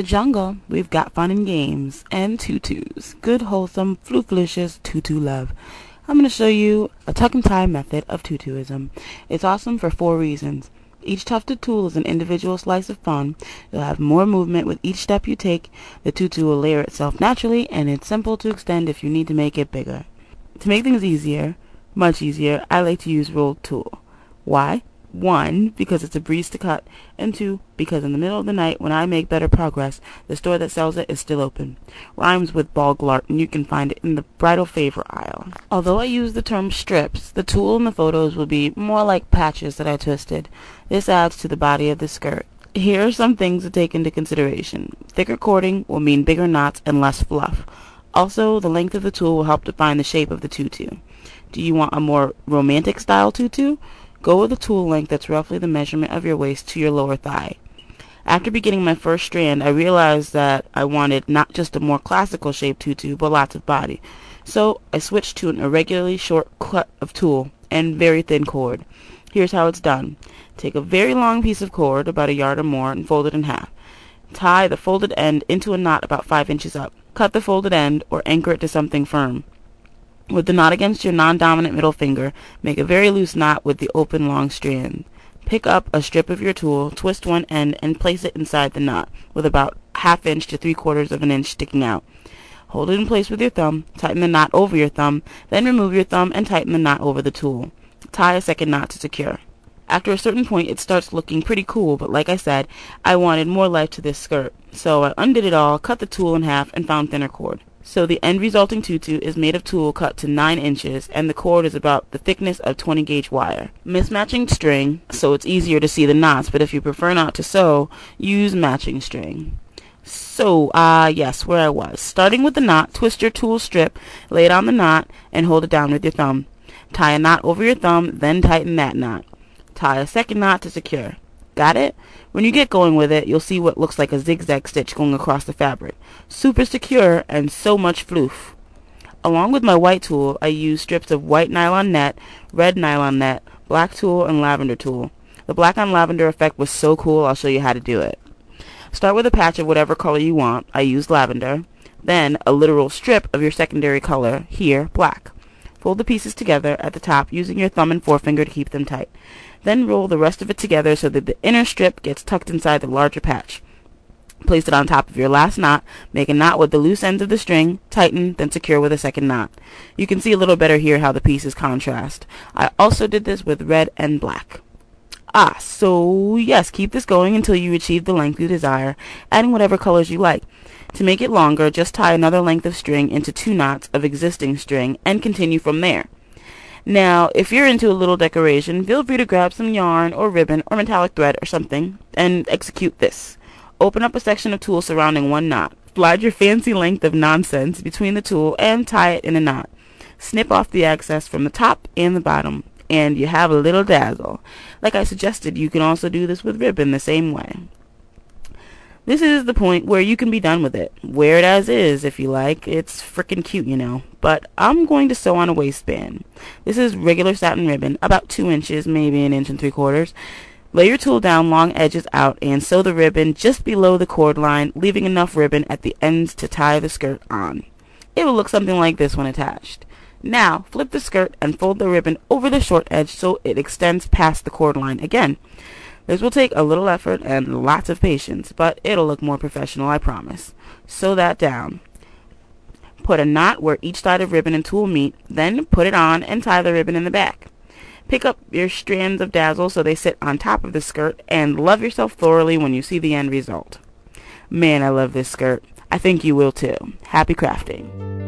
jungle, we've got fun and games and tutus. Good, wholesome, floofalicious tutu love. I'm going to show you a tuck and tie method of tutuism. It's awesome for 4 reasons. Each tufted tool is an individual slice of fun. You'll have more movement with each step you take. The tutu will layer itself naturally, and it's simple to extend if you need to make it bigger. To make things easier, much easier, I like to use rolled tulle. Why? 1, because it's a breeze to cut, and 2, because in the middle of the night when I make better progress, the store that sells it is still open. Rhymes with ball glart, and you can find it in the bridal favor aisle. Although I use the term strips, the tulle in the photos will be more like patches that I twisted. This adds to the body of the skirt. Here are some things to take into consideration. Thicker cording will mean bigger knots and less fluff. Also, the length of the tulle will help define the shape of the tutu. Do you want a more romantic style tutu? Go with a tulle length that's roughly the measurement of your waist to your lower thigh. After beginning my first strand, I realized that I wanted not just a more classical shaped tutu, but lots of body. So I switched to an irregularly short cut of tulle and very thin cord. Here's how it's done. Take a very long piece of cord, about 1 yard or more, and fold it in half. Tie the folded end into a knot about 5 inches up. Cut the folded end or anchor it to something firm. With the knot against your non-dominant middle finger, make a very loose knot with the open long strand. Pick up a strip of your tulle, twist one end, and place it inside the knot, with about 1/2 inch to 3/4 of an inch sticking out. Hold it in place with your thumb, tighten the knot over your thumb, then remove your thumb and tighten the knot over the tulle. Tie a second knot to secure. After a certain point, it starts looking pretty cool, but like I said, I wanted more life to this skirt. So I undid it all, cut the tulle in half, and found thinner cord. So the end resulting tutu is made of tulle cut to 9 inches, and the cord is about the thickness of 20 gauge wire. Mismatching string, so it's easier to see the knots, but if you prefer not to sew, use matching string. So, yes, where I was. Starting with the knot, twist your tulle strip, lay it on the knot, and hold it down with your thumb. Tie a knot over your thumb, then tighten that knot. Tie a second knot to secure. Got it? When you get going with it, you'll see what looks like a zigzag stitch going across the fabric. Super secure and so much floof. Along with my white tulle, I use strips of white nylon net, red nylon net, black tulle, and lavender tulle. The black on lavender effect was so cool, I'll show you how to do it. Start with a patch of whatever color you want. I used lavender. Then a literal strip of your secondary color, here, black. Fold the pieces together at the top using your thumb and forefinger to keep them tight. Then roll the rest of it together so that the inner strip gets tucked inside the larger patch. Place it on top of your last knot, make a knot with the loose ends of the string, tighten, then secure with a second knot. You can see a little better here how the pieces contrast. I also did this with red and black. So yes, keep this going until you achieve the length you desire, adding whatever colors you like. To make it longer, just tie another length of string into 2 knots of existing string and continue from there. Now, if you're into a little decoration, feel free to grab some yarn or ribbon or metallic thread or something and execute this. Open up a section of tulle surrounding 1 knot. Slide your fancy length of nonsense between the tulle and tie it in a knot. Snip off the excess from the top and the bottom, and you have a little dazzle. Like I suggested, you can also do this with ribbon the same way. This is the point where you can be done with it. Wear it as is if you like. It's frickin' cute, you know. But I'm going to sew on a waistband. This is regular satin ribbon, about 2 inches, maybe 1 3/4 inches. Lay your tulle down, long edges out, and sew the ribbon just below the cord line, leaving enough ribbon at the ends to tie the skirt on. It will look something like this when attached. Now, flip the skirt and fold the ribbon over the short edge so it extends past the cord line again. This will take a little effort and lots of patience, but it'll look more professional, I promise. Sew that down. Put a knot where each side of ribbon and tulle meet, then put it on and tie the ribbon in the back. Pick up your strands of dazzle so they sit on top of the skirt, and love yourself thoroughly when you see the end result. Man, I love this skirt. I think you will too. Happy crafting.